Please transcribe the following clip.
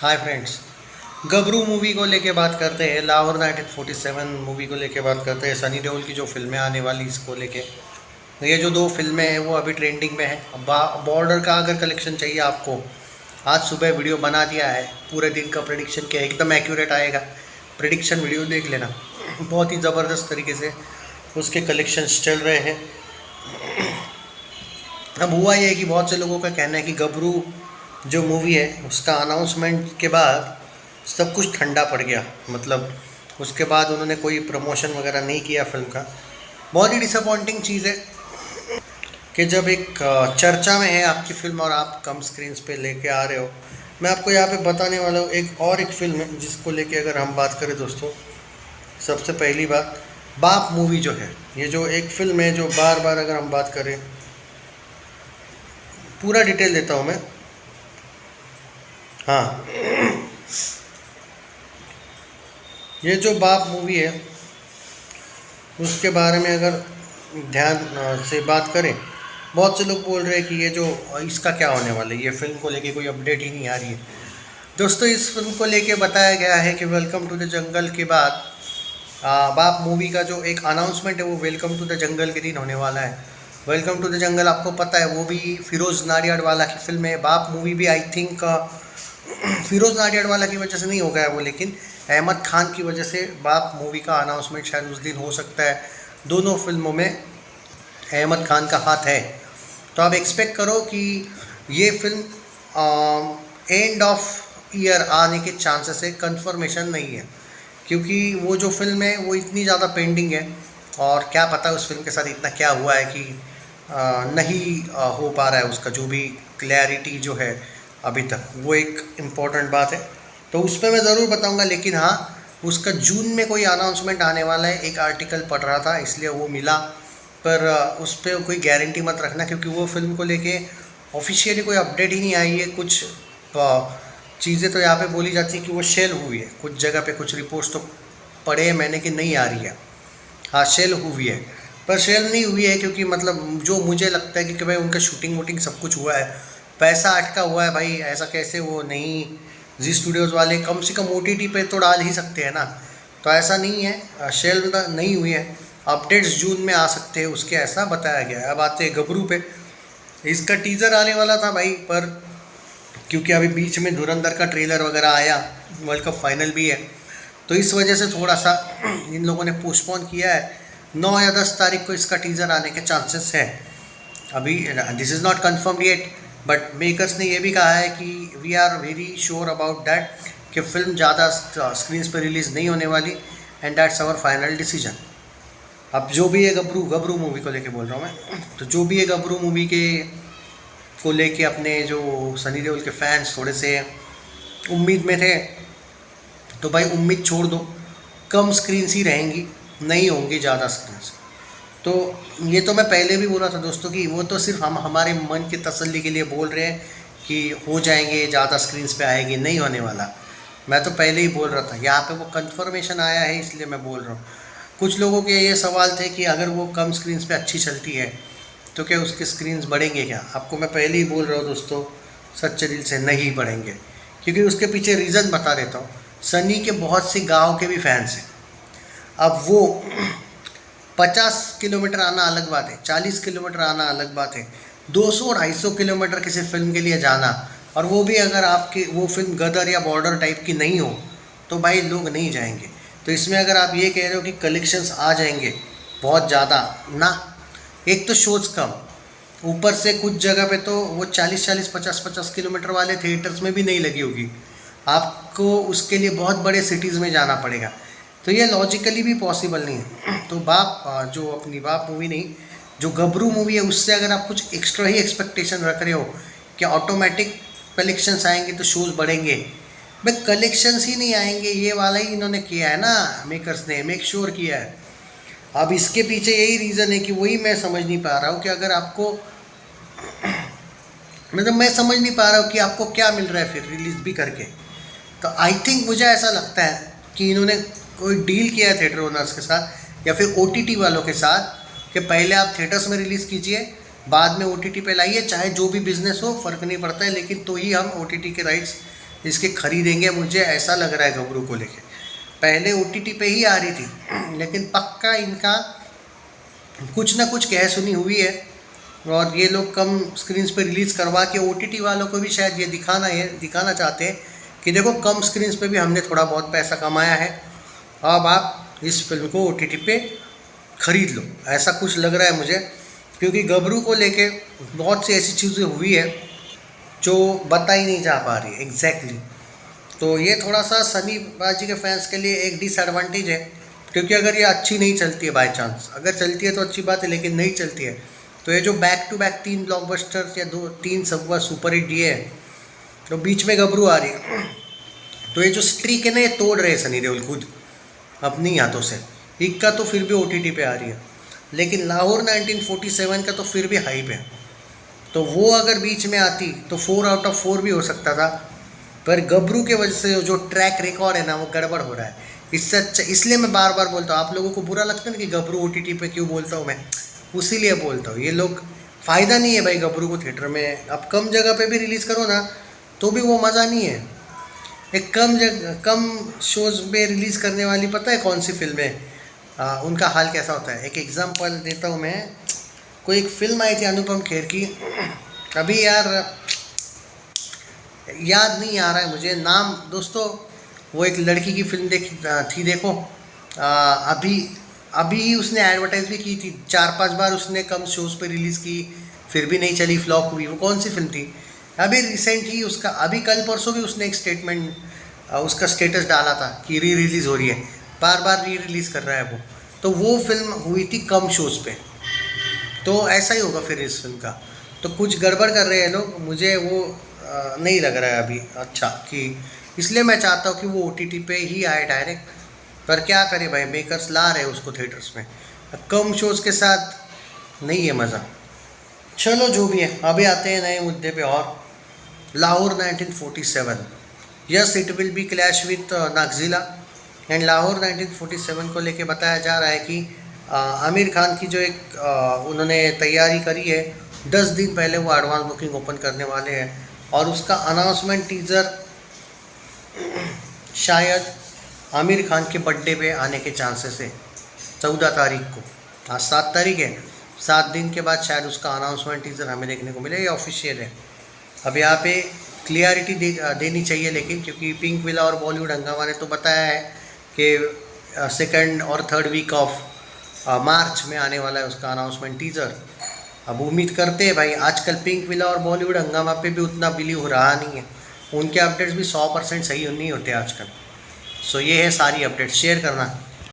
Hi friends. गबरू movie को लेके बात करते हैं। लाहौर 1947 मूवी को लेके बात करते हैं। सनी देओल की जो फिल्में आने वाली इसको लेके, तो ये जो दो फिल्में हैं वो अभी ट्रेंडिंग में है। बॉर्डर का अगर कलेक्शन चाहिए आपको, आज सुबह वीडियो बना दिया है। पूरे दिन का प्रेडिक्शन क्या एकदम एक्यूरेट आएगा। प्रेडिक्शन वीडियो देख लेना, बहुत ही ज़बरदस्त तरीके से उसके कलेक्शंस चल रहे हैं। अब हुआ ये है कि बहुत से लोगों का कहना है कि गबरू जो मूवी है उसका अनाउंसमेंट के बाद सब कुछ ठंडा पड़ गया। मतलब उसके बाद उन्होंने कोई प्रमोशन वगैरह नहीं किया फिल्म का। बहुत ही डिसअपॉइंटिंग चीज़ है कि जब एक चर्चा में है आपकी फ़िल्म और आप कम स्क्रीन्स पे लेके आ रहे हो। मैं आपको यहाँ पे बताने वाला हूँ एक फ़िल्म है जिसको लेके अगर हम बात करें दोस्तों, सबसे पहली बात बाप मूवी जो है, ये जो एक फ़िल्म है जो बार बार अगर हम बात करें, पूरा डिटेल देता हूँ मैं। हाँ, ये जो बाप मूवी है उसके बारे में अगर ध्यान से बात करें, बहुत से लोग बोल रहे हैं कि ये जो इसका क्या होने वाला है, ये फिल्म को लेके कोई अपडेट ही नहीं आ रही है। दोस्तों, इस फिल्म को लेके बताया गया है कि वेलकम टू द जंगल के बाद बाप मूवी का जो एक अनाउंसमेंट है वो वेलकम टू द जंगल के दिन होने वाला है। वेलकम टू द जंगल आपको पता है वो भी फिरोज़ नाडियाडवाला की फिल्म है। बाप मूवी भी आई थिंक फिरोज़ नाडियाडवाला की वजह से नहीं हो गया वो, लेकिन अहमद खान की वजह से बाप मूवी का अनाउंसमेंट शायद उस दिन हो सकता है। दोनों फिल्मों में अहमद खान का हाथ है, तो आप एक्सपेक्ट करो कि ये फिल्म एंड ऑफ ईयर आने के चांसेस है। कंफर्मेशन नहीं है क्योंकि वो जो फिल्म है वो इतनी ज़्यादा पेंडिंग है, और क्या पता उस फिल्म के साथ इतना क्या हुआ है कि नहीं हो पा रहा है उसका जो भी क्लैरिटी जो है अभी तक। वो एक इम्पॉर्टेंट बात है, तो उस पर मैं ज़रूर बताऊंगा। लेकिन हाँ, उसका जून में कोई अनाउंसमेंट आने वाला है, एक आर्टिकल पढ़ रहा था इसलिए वो मिला। पर उस पर कोई गारंटी मत रखना क्योंकि वो फिल्म को लेके ऑफिशियली कोई अपडेट ही नहीं आई है। कुछ चीज़ें तो यहाँ पे बोली जाती है कि वो शेल हुई है, कुछ जगह पे कुछ रिपोर्ट्स तो पढ़े हैं मैंने कि नहीं आ रही है। हाँ, शेल हुई है, पर शेल नहीं हुई है क्योंकि मतलब जो मुझे लगता है कि भाई उनका शूटिंग वूटिंग सब कुछ हुआ है, पैसा अटका हुआ है भाई। ऐसा कैसे वो नहीं, जी स्टूडियोज़ वाले कम से कम OTT पे तो डाल ही सकते हैं ना। तो ऐसा नहीं है, शेल नहीं हुई है। अपडेट्स जून में आ सकते हैं उसके, ऐसा बताया गया है। अब आते हैं गबरू पे। इसका टीज़र आने वाला था भाई, पर क्योंकि अभी बीच में धुरंधर का ट्रेलर वगैरह आया, वर्ल्ड कप फाइनल भी है, तो इस वजह से थोड़ा सा इन लोगों ने पोस्टपोन किया है। 9 या 10 तारीख को इसका टीज़र आने के चांसेस है। अभी this is not confirmed yet, but makers ने ये भी कहा है कि we are very sure about that कि फिल्म ज़्यादा स्क्रीन्स पर रिलीज़ नहीं होने वाली, and that's our final decision. अब जो भी है गबरू मूवी को लेके बोल रहा हूँ मैं, तो जो भी है गबरू मूवी के को लेके अपने जो सनी देओल के फैंस थोड़े से उम्मीद में थे, तो भाई उम्मीद छोड़ दो। कम स्क्रीन्स ही रहेंगी, नहीं होंगी ज़्यादा स्क्रीन्स। तो ये तो मैं पहले भी बोला था दोस्तों कि वो तो सिर्फ हम हमारे मन की तसल्ली के लिए बोल रहे हैं कि हो जाएंगे, ज़्यादा स्क्रीन्स पे आएगी, नहीं होने वाला। मैं तो पहले ही बोल रहा था, यहाँ पे वो कंफर्मेशन आया है इसलिए मैं बोल रहा हूँ। कुछ लोगों के ये सवाल थे कि अगर वो कम स्क्रीन्स पे अच्छी चलती है तो क्या उसके स्क्रीन्स बढ़ेंगे क्या। आपको मैं पहले ही बोल रहा हूँ दोस्तों, सच्चे दिल से नहीं बढ़ेंगे, क्योंकि उसके पीछे रीज़न बता देता हूँ। सनी के बहुत से गाँव के भी फैंस हैं। अब वो 50 किलोमीटर आना अलग बात है, 40 किलोमीटर आना अलग बात है, 200-250 किलोमीटर किसी फिल्म के लिए जाना, और वो भी अगर आपकी वो फिल्म गदर या बॉर्डर टाइप की नहीं हो तो भाई लोग नहीं जाएंगे। तो इसमें अगर आप ये कह रहे हो कि कलेक्शंस आ जाएंगे बहुत ज़्यादा ना, एक तो शोज़ कम, ऊपर से कुछ जगह पे तो वो 40-40, 50-50 किलोमीटर वाले थिएटर्स में भी नहीं लगी होगी। आपको उसके लिए बहुत बड़े सिटीज़ में जाना पड़ेगा, तो ये लॉजिकली भी पॉसिबल नहीं है। तो बाप जो अपनी बाप मूवी नहीं, जो गबरू मूवी है उससे अगर आप कुछ एक्स्ट्रा ही एक्सपेक्टेशन रख रहे हो कि ऑटोमेटिक कलेक्शंस आएंगे तो शोज़ बढ़ेंगे, भाई कलेक्शंस ही नहीं आएंगे। ये वाला ही इन्होंने किया है ना, मेकर्स ने मेक श्योर किया है। अब इसके पीछे यही रीज़न है कि वही मैं समझ नहीं पा रहा हूँ कि अगर आपको मतलब मैं समझ नहीं पा रहा हूँ कि आपको क्या मिल रहा है फिर रिलीज़ भी करके। तो आई थिंक मुझे ऐसा लगता है कि इन्होंने कोई डील किया है थिएटर ओनर्स के साथ या फिर OTT वालों के साथ कि पहले आप थिएटर्स में रिलीज़ कीजिए, बाद में OTT पे लाइए, चाहे जो भी बिज़नेस हो फ़र्क नहीं पड़ता है, लेकिन तो ही हम OTT के राइट्स इसके खरीदेंगे, मुझे ऐसा लग रहा है गबरू को लेके। पहले OTT पे ही आ रही थी, लेकिन पक्का इनका कुछ ना कुछ कह सुनी हुई है और ये लोग कम स्क्रीन्स पे रिलीज़ करवा के OTT वालों को भी शायद ये दिखाना चाहते हैं कि देखो कम स्क्रीन्स पे भी हमने थोड़ा बहुत पैसा कमाया है, अब आप इस फिल्म को OTT पे ख़रीद लो, ऐसा कुछ लग रहा है मुझे। क्योंकि गबरू को लेके बहुत सी ऐसी चीज़ें हुई है जो बताई नहीं जा पा रही एग्जैक्टली। तो ये थोड़ा सा सनी बाजी के फैंस के लिए एक डिसएडवांटेज है, क्योंकि अगर ये अच्छी नहीं चलती है बाय चांस, अगर चलती है तो अच्छी बात है, लेकिन नहीं चलती है तो ये जो बैक टू बैक 3 ब्लॉकबस्टर्स या 2-3 सब सुपर हिट दिए हैं, तो बीच में गबरू आ रही है, तो ये जो स्ट्रीक है ना, ये तोड़ रहे हैं सनी देओल खुद अपनी हाथों से। इक्का तो फिर भी OTT पे आ रही है, लेकिन लाहौर 1947 का तो फिर भी हाइप है, तो वो अगर बीच में आती तो 4 आउट ऑफ 4 भी हो सकता था। पर गबरू के वजह से जो ट्रैक रिकॉर्ड है ना, वो गड़बड़ हो रहा है। इससे अच्छा, इसलिए मैं बार बार बोलता हूँ, आप लोगों को बुरा लगता है ना कि गबरू OTT पे क्यों बोलता हूँ मैं, उसी लिए बोलता हूँ। ये लोग फ़ायदा नहीं है भाई गबरू को थिएटर में, अब कम जगह पे भी रिलीज़ करो ना तो भी वो मज़ा नहीं है। एक कम शोज़ में रिलीज़ करने वाली पता है कौन सी फिल्में उनका हाल कैसा होता है। एक एग्जांपल देता हूँ मैं, कोई एक फ़िल्म आई थी अनुपम खेर की, अभी यार याद नहीं आ रहा है मुझे नाम दोस्तों। वो एक लड़की की फिल्म थी देखो, अभी उसने एडवर्टाइज भी की थी 4-5 बार, उसने कम शोज़ पे रिलीज़ की, फिर भी नहीं चली, फ्लॉप हुई। वो कौन सी फिल्म थी? अभी रिसेंटली उसका, अभी कल परसों भी उसने एक स्टेटमेंट, उसका स्टेटस डाला था कि रिलीज़ हो रही है, बार बार रिलीज़ कर रहा है वो। तो वो फिल्म हुई थी कम शोज़ पे, तो ऐसा ही होगा फिर इस फिल्म का। तो कुछ गड़बड़ कर रहे हैं लोग, मुझे वो नहीं लग रहा है अभी अच्छा, कि इसलिए मैं चाहता हूँ कि वो OTT पे ही आए डायरेक्ट। पर क्या करे भाई, मेकर्स ला रहे हैं उसको थिएटर्स में, कम शोज़ के साथ नहीं है मज़ा। चलो जो भी है, अभी आते हैं नए मुद्दे पे। और Lahore 1947, yes it will be clash with Naagzilla and Lahore 1947 को लेके बताया जा रहा है कि आमिर खान की जो एक उन्होंने तैयारी करी है, 10 दिन पहले वो एडवांस बुकिंग ओपन करने वाले हैं, और उसका अनाउंसमेंट टीज़र शायद आमिर खान के बर्थडे पे आने के चांसेस है 14 तारीख को। आज 7 तारीख है, 7 दिन के बाद शायद उसका अनाउंसमेंट टीज़र हमें देखने को मिले, ये ऑफिशियल है। अब यहाँ पे क्लियरिटी देनी चाहिए, लेकिन क्योंकि पिंक विला और बॉलीवुड हंगामा ने तो बताया है कि 2nd और 3rd वीक ऑफ मार्च में आने वाला है उसका अनाउंसमेंट टीज़र। अब उम्मीद करते हैं भाई, आजकल पिंक विला और बॉलीवुड हंगामा पे भी उतना बिलीव हो रहा नहीं है, उनके अपडेट्स भी 100% सही नहीं होते आजकल। सो ये है सारी अपडेट्स, शेयर करना।